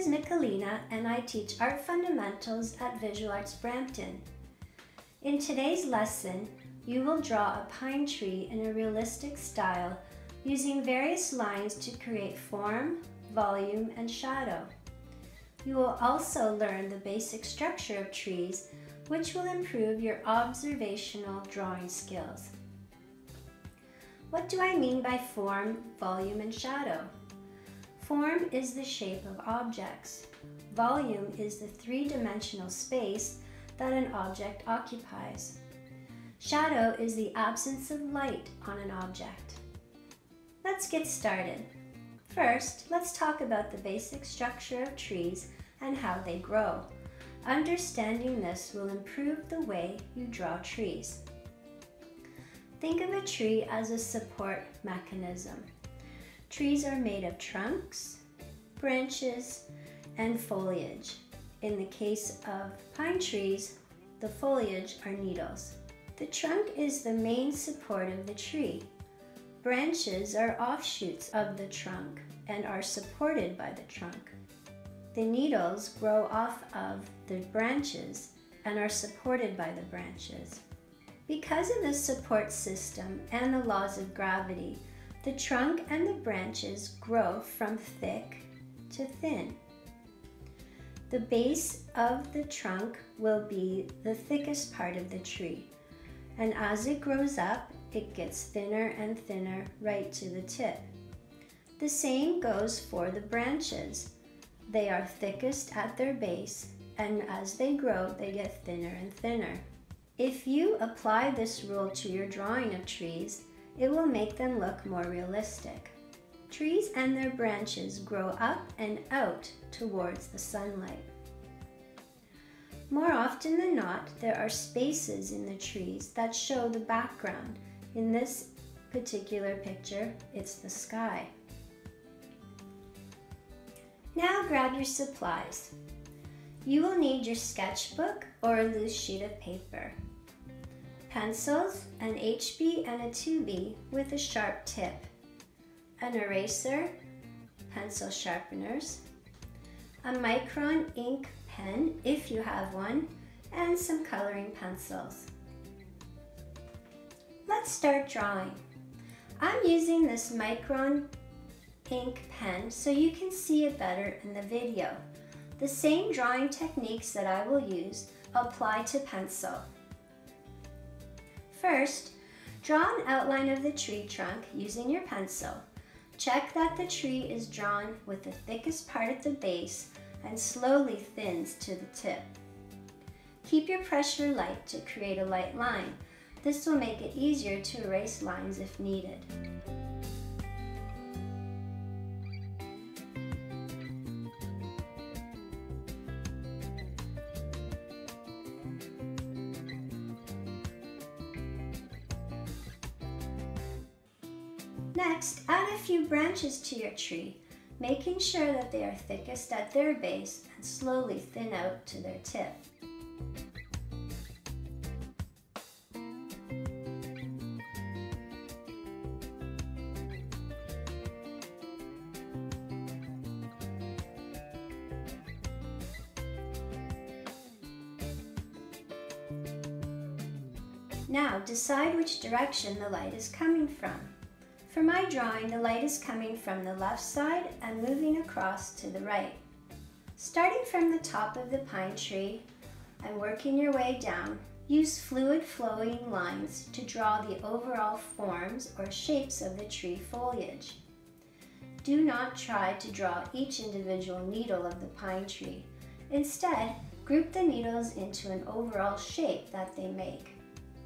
is Michelina and I teach Art Fundamentals at Visual Arts Brampton. In today's lesson, you will draw a pine tree in a realistic style using various lines to create form, volume, and shadow. You will also learn the basic structure of trees, which will improve your observational drawing skills. What do I mean by form, volume, and shadow? Form is the shape of objects. Volume is the three-dimensional space that an object occupies. Shadow is the absence of light on an object. Let's get started. First, let's talk about the basic structure of trees and how they grow. Understanding this will improve the way you draw trees. Think of a tree as a support mechanism. Trees are made of trunks, branches, and foliage. In the case of pine trees, the foliage are needles. The trunk is the main support of the tree. Branches are offshoots of the trunk and are supported by the trunk. The needles grow off of the branches and are supported by the branches. Because of the support system and the laws of gravity, the trunk and the branches grow from thick to thin. The base of the trunk will be the thickest part of the tree, and as it grows up, it gets thinner and thinner right to the tip. The same goes for the branches. They are thickest at their base, and as they grow, they get thinner and thinner. If you apply this rule to your drawing of trees, it will make them look more realistic. Trees and their branches grow up and out towards the sunlight. More often than not, there are spaces in the trees that show the background. In this particular picture, it's the sky. Now grab your supplies. You will need your sketchbook or a loose sheet of paper, pencils, an HB and a 2B with a sharp tip, an eraser, pencil sharpeners, a micron ink pen if you have one, and some coloring pencils. Let's start drawing. I'm using this micron ink pen so you can see it better in the video. The same drawing techniques that I will use apply to pencil. First, draw an outline of the tree trunk using your pencil. Check that the tree is drawn with the thickest part at the base and slowly thins to the tip. Keep your pressure light to create a light line. This will make it easier to erase lines if needed. Next, add a few branches to your tree, making sure that they are thickest at their base and slowly thin out to their tip. Now decide which direction the light is coming from. For my drawing, the light is coming from the left side and moving across to the right. Starting from the top of the pine tree and working your way down, use fluid flowing lines to draw the overall forms or shapes of the tree foliage. Do not try to draw each individual needle of the pine tree. Instead, group the needles into an overall shape that they make.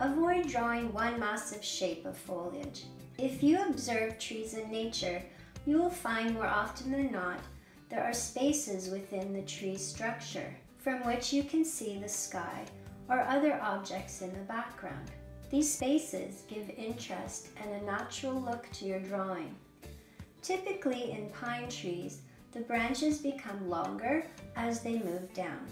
Avoid drawing one massive shape of foliage. If you observe trees in nature, you will find more often than not there are spaces within the tree's structure from which you can see the sky or other objects in the background. These spaces give interest and a natural look to your drawing. Typically in pine trees, the branches become longer as they move down.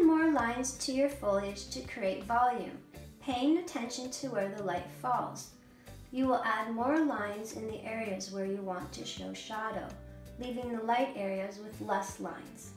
Add more lines to your foliage to create volume, paying attention to where the light falls. You will add more lines in the areas where you want to show shadow, leaving the light areas with less lines.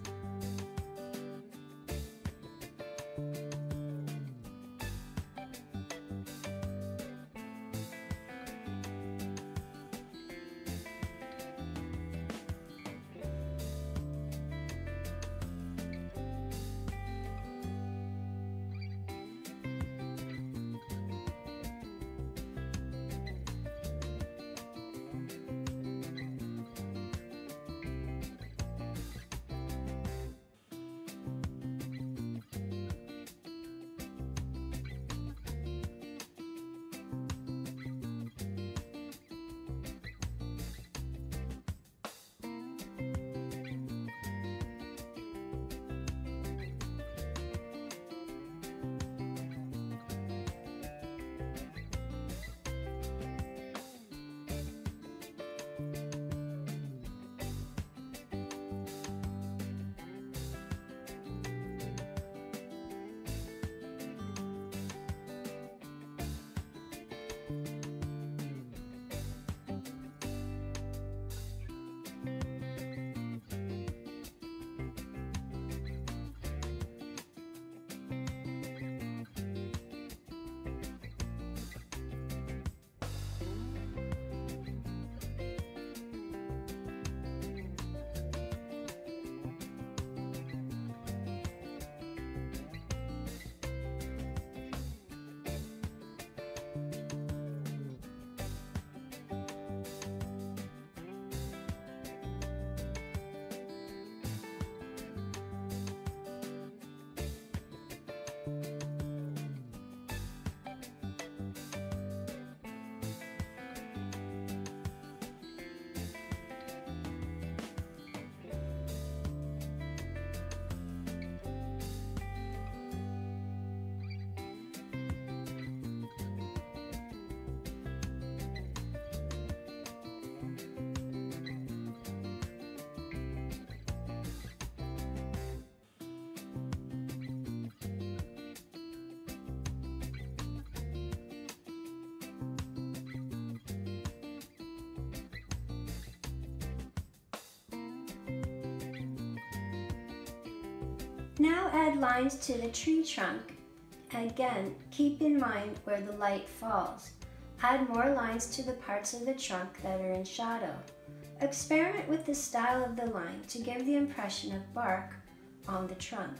Now add lines to the tree trunk. Again, keep in mind where the light falls. Add more lines to the parts of the trunk that are in shadow. Experiment with the style of the line to give the impression of bark on the trunk.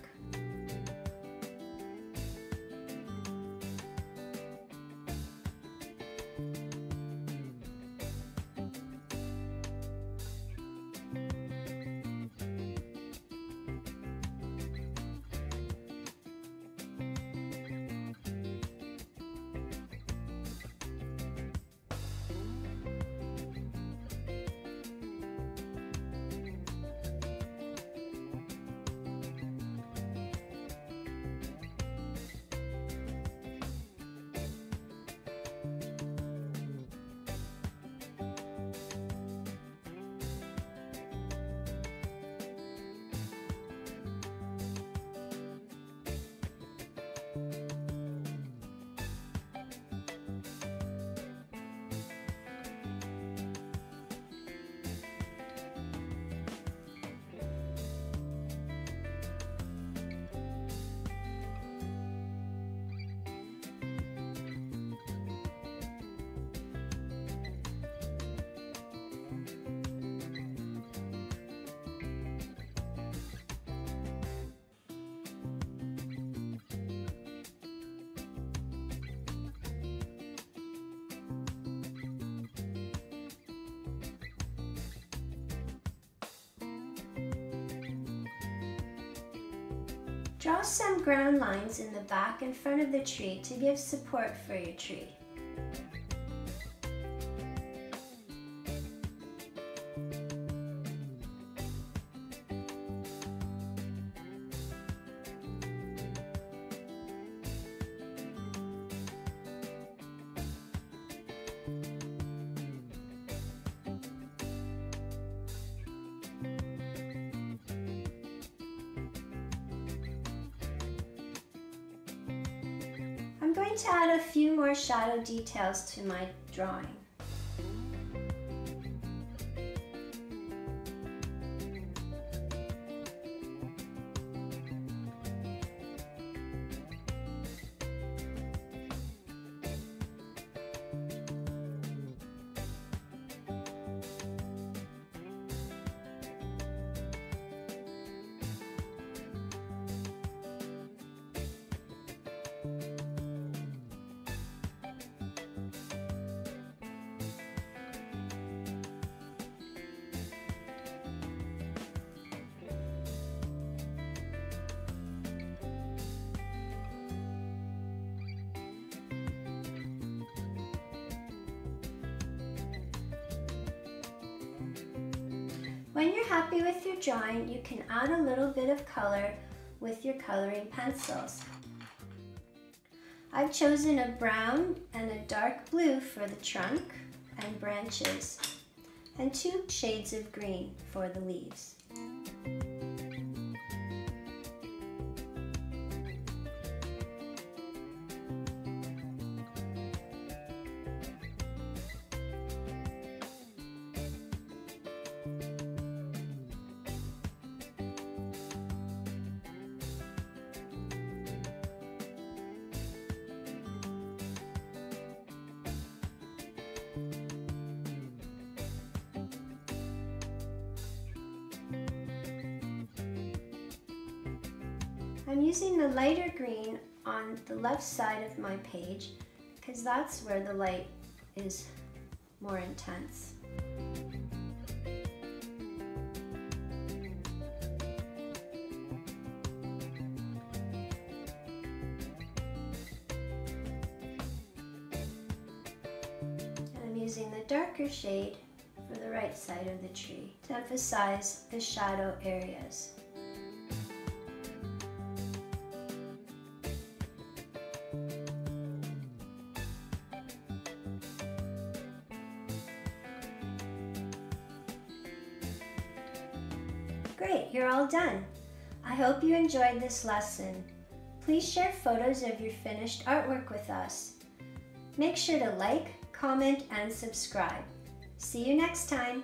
Draw some ground lines in the back and front of the tree to give support for your tree. going to add a few more shadow details to my drawing. When you're happy with your drawing, you can add a little bit of color with your coloring pencils. I've chosen a brown and a dark blue for the trunk and branches, and 2 shades of green for the leaves. I'm using the lighter green on the left side of my page because that's where the light is more intense. And I'm using the darker shade for the right side of the tree to emphasize the shadow areas. Great, you're all done. I hope you enjoyed this lesson. Please share photos of your finished artwork with us. Make sure to like, comment, and subscribe. See you next time.